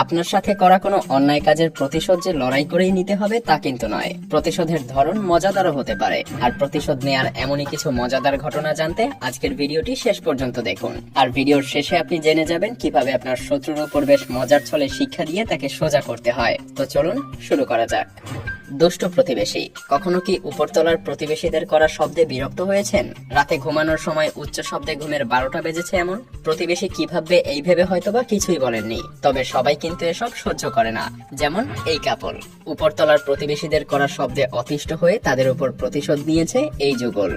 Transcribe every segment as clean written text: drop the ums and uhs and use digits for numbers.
আপনার সাথে করা কোনো অন্যায় কাজের প্রতিশোধ যে লড়াই করেই নিতে হবে তা কিন্তু নয়। প্রতিশোধের ধরন মজাদারও হতে পারে। আর প্রতিশোধ নেয়ার এমনই কিছু মজাদার ঘটনা জানতে আজকের ভিডিওটি শেষ পর্যন্ত দেখুন। আর ভিডিওর শেষে আপনি জেনে যাবেন কিভাবে আপনার শত্রুর উপর বেশ মজার ছলে শিক্ষা দিয়ে তাকে সোজা করতে হয়। তো চলুন শুরু করা যাক। দুষ্ট প্রতিবেশী। কখনো কি উপরতলার প্রতিবেশীদের করা শব্দে বিরক্ত হয়েছেন? রাতে ঘুমানোর সময় উচ্চ শব্দে ঘুমের 12টা বেজেছে এমন? প্রতিবেশী কি ভাববে এই ভেবে হয়তোবা কিছুই বলেননি, তবে সবাই কিন্তু এসব সহ্য করে না। যেমন এই কাপল। উপরতলার প্রতিবেশীদের করা শব্দে অতিষ্ঠ হয়ে তাদের উপর প্রতিশোধ নিয়েছে এই যুগল।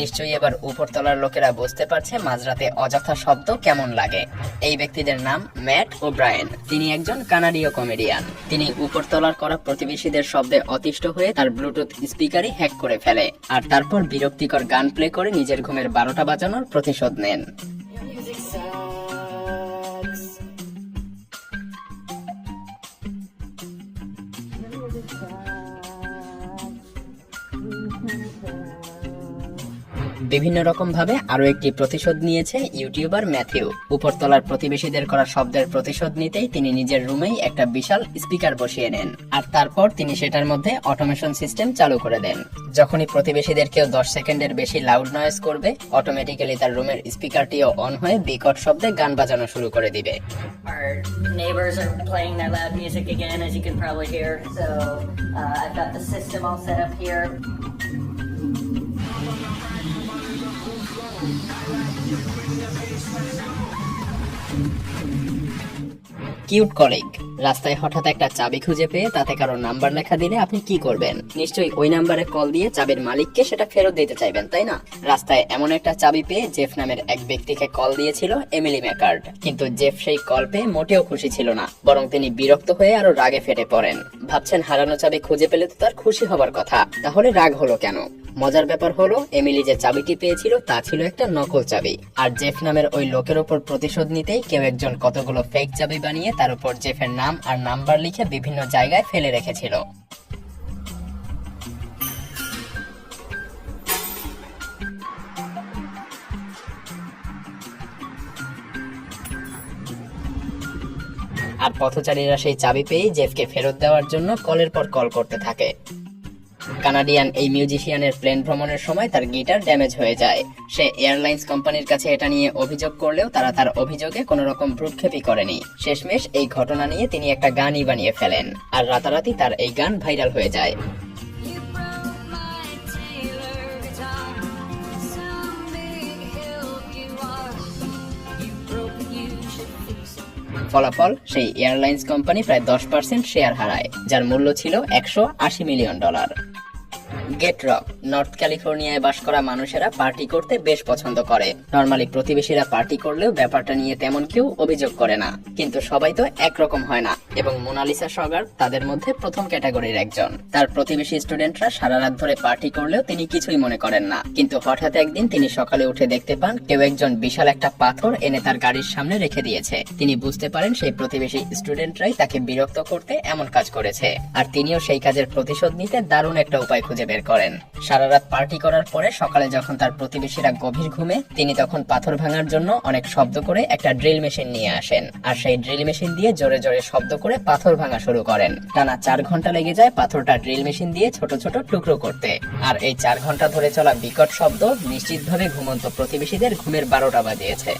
নিশ্চয়ই এবার উপরতলার লোকেরা বুঝতে পারছে মাঝরাতে অযথা শব্দ কেমন লাগে। এই ব্যক্তিদের নাম ম্যাট ও ব্রায়েন। তিনি একজন কানাডীয় কমেডিয়ান। তিনি উপরতলার করা প্রতিবেশীদের শব্দে অতিষ্ঠ হয়ে তার ব্লুটুথ স্পিকারই হ্যাক করে ফেলে, আর তারপর বিরক্তিকর গান প্লে করে নিজের ঘুমের 12টা বাজানোর প্রতিশোধ নেন। বিভিন্ন রকম ভাবে আরো একটি প্রতিশোধ নিয়েছে ইউটিউবার ম্যাথিউ। উপরতলার প্রতিবেশীদের করা শব্দের প্রতিশোধ নিতেই তিনি নিজের রুমেই একটা বিশাল স্পিকার বসিয়ে নেন, আর তারপর তিনি সেটার মধ্যে অটোমেশন সিস্টেম চালু করে দেন। যখনই প্রতিবেশীদের কেউ 10 সেকেন্ডের বেশি লাউড নয়েজ করবে, অটোমেটিক্যালি তার রুমের স্পিকারটিও অন হয়ে বিকট শব্দে গান বাজানো শুরু করে দিবে। Our neighbors are playing their loud music again, as you can probably hear. So I've got the system all set up here. Cute colleague. রাস্তায় হঠাৎ একটা চাবি খুঁজে পেয়ে তাতে কারো নাম্বার লেখা দিলে আপনি কি করবেন? নিশ্চয়ই ওই নাম্বারে কল দিয়ে চাবির মালিককে সেটা ফেরত দিতে চাইবেন, তাই না? রাস্তায় এমন একটা চাবি পেয়ে জেফ নামের এক ব্যক্তিকে কল দিয়েছিল এমিলি ম্যাকার্ড, কিন্তু জেফ সেই কল পেয়ে মোটেও খুশি ছিল না, বরং তিনি বিরক্ত হয়ে আরো রাগে ফেটে পড়েন। ভাবছেন হারানো চাবি খুঁজে পেলে তো তার খুশি হবার কথা, তাহলে রাগ হলো কেন? মজার ব্যাপার হলো এমিলি যে চাবিটি পেয়েছিল তা ছিল একটা নকল চাবি, আর জেফ নামের ওই লোকের উপর প্রতিশোধ নিতেই কেউ একজন কতগুলো ফেক চাবি বানিয়ে তার উপর জেফের নাম আর নাম্বার লিখে বিভিন্ন জায়গায় ফেলে রেখেছিল। আর পথচারীরা সেই চাবি পেয়ে জেফকে ফেরত দেওয়ার জন্য কলের পর কল করতে থাকে। কানাডিয়ান এই মিউজিশিয়ানের প্লেন ভ্রমণের সময় তার গিটার ড্যামেজ হয়ে যায়। সে এয়ারলাইন্স কোম্পানির কাছে এটা নিয়ে অভিযোগ করলেও তারা তার অভিযোগে কোনো রকম ভ্রুক্ষেপই করেনি। শেষমেশ এই ঘটনা নিয়ে তিনি একটা গানই বানিয়ে ফেলেন, আর রাতারাতি তার এই গান ভাইরাল হয়ে যায়। ফলাফল, সেই এয়ারলাইন্স কোম্পানি প্রায় 10% শেয়ার হারায়, যার মূল্য ছিল $180 মিলিয়ন। গেট রক। নর্থ ক্যালিফোর্নিয়ায় বাস করা মানুষেরা পার্টি করতে বেশ পছন্দ করে। নরমালি প্রতিবেশীরা পার্টি করলেও ব্যাপারটা নিয়ে তেমন কেউ অভিযোগ করে না, কিন্তু সবাই তো একরকম হয় না, এবং মোনালিসা সগার তাদের মধ্যে প্রথম ক্যাটাগরির একজন। তার প্রতিবেশী স্টুডেন্টরা সারা রাত ধরে পার্টি করলেও তিনি কিছুই মনে করেন না, কিন্তু হঠাৎ একদিন তিনি সকালে উঠে দেখতে পান কেউ একজন বিশাল একটা পাথর এনে তার গাড়ির সামনে রেখে দিয়েছে। তিনি বুঝতে পারেন সেই প্রতিবেশী স্টুডেন্টরাই তাকে বিরক্ত করতে এমন কাজ করেছে, আর তিনিও সেই কাজের প্রতিশোধ নিতে দারুণ একটা উপায় খুঁজে বের করেন। সারা রাত পার্টি করার পরে সকালে যখন তার প্রতিবেশীরা গভীর ঘুমে, তিনি তখন পাথর ভাঙার জন্য অনেক শব্দ করে একটা ড্রিল মেশিন নিয়ে আসেন, আর সেই ড্রিল মেশিন দিয়ে জোরে জোরে শব্দ করে পাথর ভাঙা শুরু করেন। টানা 4 ঘন্টা লেগে যায় পাথরটা ড্রিল মেশিন দিয়ে ছোট ছোট টুকরো করতে, আর এই 4 ঘন্টা ধরে চলা বিকট শব্দ নিশ্চিতভাবে ঘুমন্ত প্রতিবেশীদের ঘুমের 12টা বাজিয়েছে।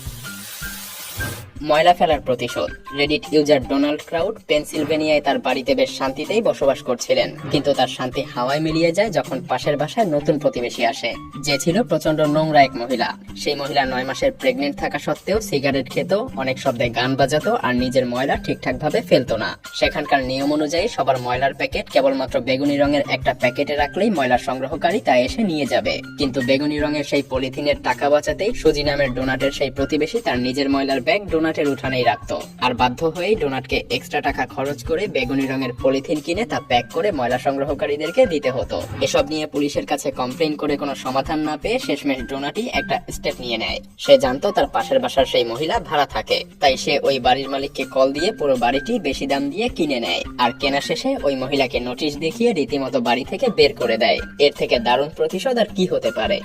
ময়লা ফেলার প্রতিশোধ। রেডিট ইউজার ডোনাল্ড ক্রাউড পেনসিলভেনিয়ায় তার বাড়িতে বেশ শান্তিতেই বসবাস করছিলেন, কিন্তু তার শান্তি হাওয়ায় মিলিয়ে যায় যখন পাশের বাসায় নতুন প্রতিবেশী আসে, যে ছিল প্রচন্ড নোংরা এক মহিলা। সেই মহিলা 9 মাসের প্রেগনেন্ট থাকা সত্ত্বেও সিগারেট খেত, অনেক শব্দে গান বাজাতো, আর নিজের ময়লা ঠিকঠাক ভাবে ফেলতো না। সেখানকার নিয়ম অনুযায়ী সবার ময়লার প্যাকেট কেবলমাত্র বেগুনি রঙের একটা প্যাকেটে রাখলেই ময়লা সংগ্রহকারী তা এসে নিয়ে যাবে, কিন্তু বেগুনি রঙের সেই পলিথিনের টাকা বাঁচাতেই সুজি নামের ডোনাটের সেই প্রতিবেশী তার নিজের ময়লার ব্যাগ ডোনাট ডোনাটের উঠানেই রাখতো, আর বাধ্য হয়েই ডোনাটকে এক্সট্রা টাকা খরচ করে বেগুনি রঙের পলিথিন কিনে তা প্যাক করে ময়লা সংগ্রহকারীদেরকে দিতে হতো। এসব নিয়ে পুলিশের কাছে কমপ্লেইন করে কোনো সমাধান না পেয়ে শেষমেশ ডোনাটই একটা স্টেপ নিয়ে নেয়। সে জানতো তার পাশের বাসার সেই মহিলা ভাড়া থাকে, তাই সে ওই বাড়ির মালিককে কল দিয়ে পুরো বাড়িটি বেশি দাম দিয়ে কিনে নেয়, আর কেনা শেষে ওই মহিলাকে নোটিশ দেখিয়ে রীতিমতো বাড়ি থেকে বের করে দেয়। এর থেকে দারুণ প্রতিশোধ আর কি হতে পারে।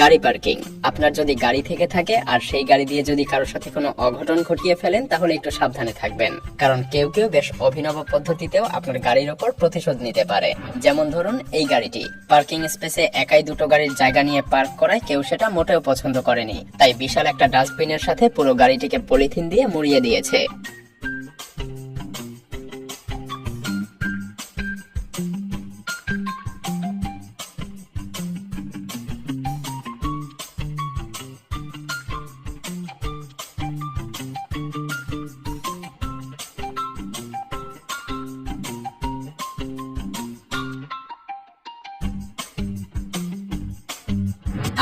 গাড়ি পার্কিং। আপনার যদি গাড়ি থেকে থাকে আর সেই গাড়ি দিয়ে যদি কারোর সাথে কোনো অঘটন ঘটিয়ে ফেলেন তাহলে একটু সাবধানে থাকবেন, কারণ কেউ কেউ বেশ অভিনব পদ্ধতিতেও আপনার গাড়ির ওপর প্রতিশোধ নিতে পারে। যেমন ধরুন এই গাড়িটি পার্কিং স্পেসে একাই দুটো গাড়ির জায়গা নিয়ে পার্ক করায় কেউ সেটা মোটেও পছন্দ করেনি, তাই বিশাল একটা ডাস্টবিনের সাথে পুরো গাড়িটিকে পলিথিন দিয়ে মুড়িয়ে দিয়েছে।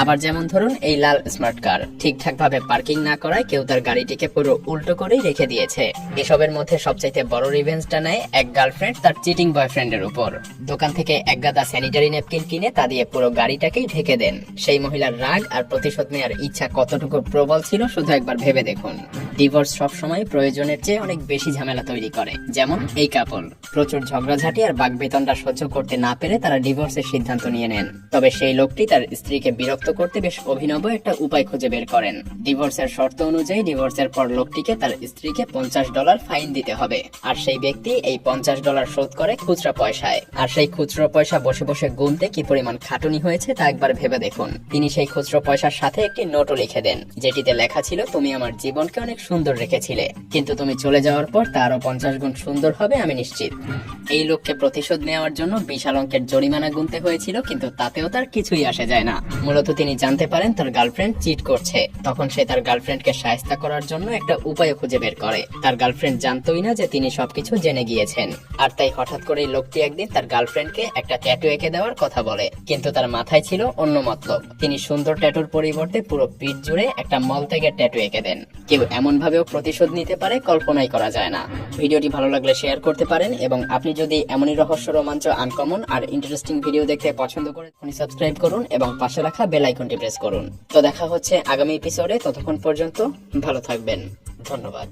আবার যেমন ধরুন এই লাল স্মার্ট কার ঠিকঠাক ভাবে পার্কিং না করায় কেউ তার গাড়িটিকে পুরো উল্টো করেই রেখে দিয়েছে। এসবের মধ্যে সবচাইতে বড় রিভেঞ্জটা নেয় এক গার্লফ্রেন্ড তার চিটিং বয়ফ্রেন্ডের উপর। দোকান থেকে এক গাদা স্যানিটারি ন্যাপকিন কিনে তা দিয়ে পুরো গাড়িটাকেই ঢেকে দেন। সেই মহিলার রাগ আর প্রতিশোধ নেওয়ার ইচ্ছা কতটুকু প্রবল ছিল শুধু একবার ভেবে দেখুন। ডিভোর্স সবসময় প্রয়োজনের চেয়ে অনেক বেশি ঝামেলা তৈরি করে। যেমন এই কাপল প্রচুর ঝগড়াঝাটি আর বাকবেতনটা সহ্য করতে না পেরে তারা ডিভোর্সের সিদ্ধান্ত নিয়ে নেন। তবে সেই লোকটি তার স্ত্রীকে বিরক্ত করতে বেশ অভিনব একটা উপায় খুঁজে বের করেন। ডিভোর্সের শর্ত অনুযায়ী ডিভোর্সের পর লোকটিকে তার স্ত্রীকে $50 ফাইন দিতে হবে, আর সেই ব্যক্তি এই $50 শোধ করে খুচরা পয়সায়। আর সেই খুচরো পয়সা বসে বসে গুনতে কি পরিমাণ খাটুনি হয়েছে তা একবার ভেবে দেখুন। তিনি সেই খুচরো পয়সার সাথে একটি নোটও লিখে দেন, যেটিতে লেখা ছিল, তুমি আমার জীবনকে অনেক সুন্দর রেখেছিলে, কিন্তু তুমি চলে যাওয়ার পর তা আরো 50 গুণ সুন্দর হবে আমি নিশ্চিত। এই লোককে প্রতিশোধ নেওয়ার জন্য বিশাল অঙ্কের জরিমানা গুনতে হয়েছিল, কিন্তু তাতেও তার কিছুই আসে যায় না। মূলত তিনি জানতে পারেন তার গার্লফ্রেন্ড চিট করছে, তখন সে তার গার্লফ্রেন্ডকে শায়েস্তা করার জন্য একটা উপায় খুঁজে বের করে। তার গার্লফ্রেন্ড জানতোই না যে তিনি সবকিছু জেনে গিয়েছেন, আর তাই হঠাৎ করে লোকটি একদিন তার গার্লফ্রেন্ডকে একটা ট্যাটু এঁকে দেওয়ার কথা বলে, কিন্তু তার মাথায় ছিল অন্য মতলব। তিনি সুন্দর ট্যাটুর পরিবর্তে পুরো পিঠ জুড়ে একটা মলত্যাগের ট্যাটু এঁকে দেন। কেউ এমন ভাবেও প্রতিশোধ নিতে পারে কল্পনাই করা যায় না। ভিডিওটি ভালো লাগলে শেয়ার করতে পারেন, এবং আপনি যদি এমনই রহস্য, রোমাঞ্চ, আনকমন আর ইন্টারেস্টিং ভিডিও দেখতে পছন্দ করেন সাবস্ক্রাইব করুন এবং পাশে রাখা বেল আইকনটি প্রেস করুন। তো দেখা হচ্ছে আগামী এপিসোডে, ততক্ষণ পর্যন্ত ভালো থাকবেন। ধন্যবাদ।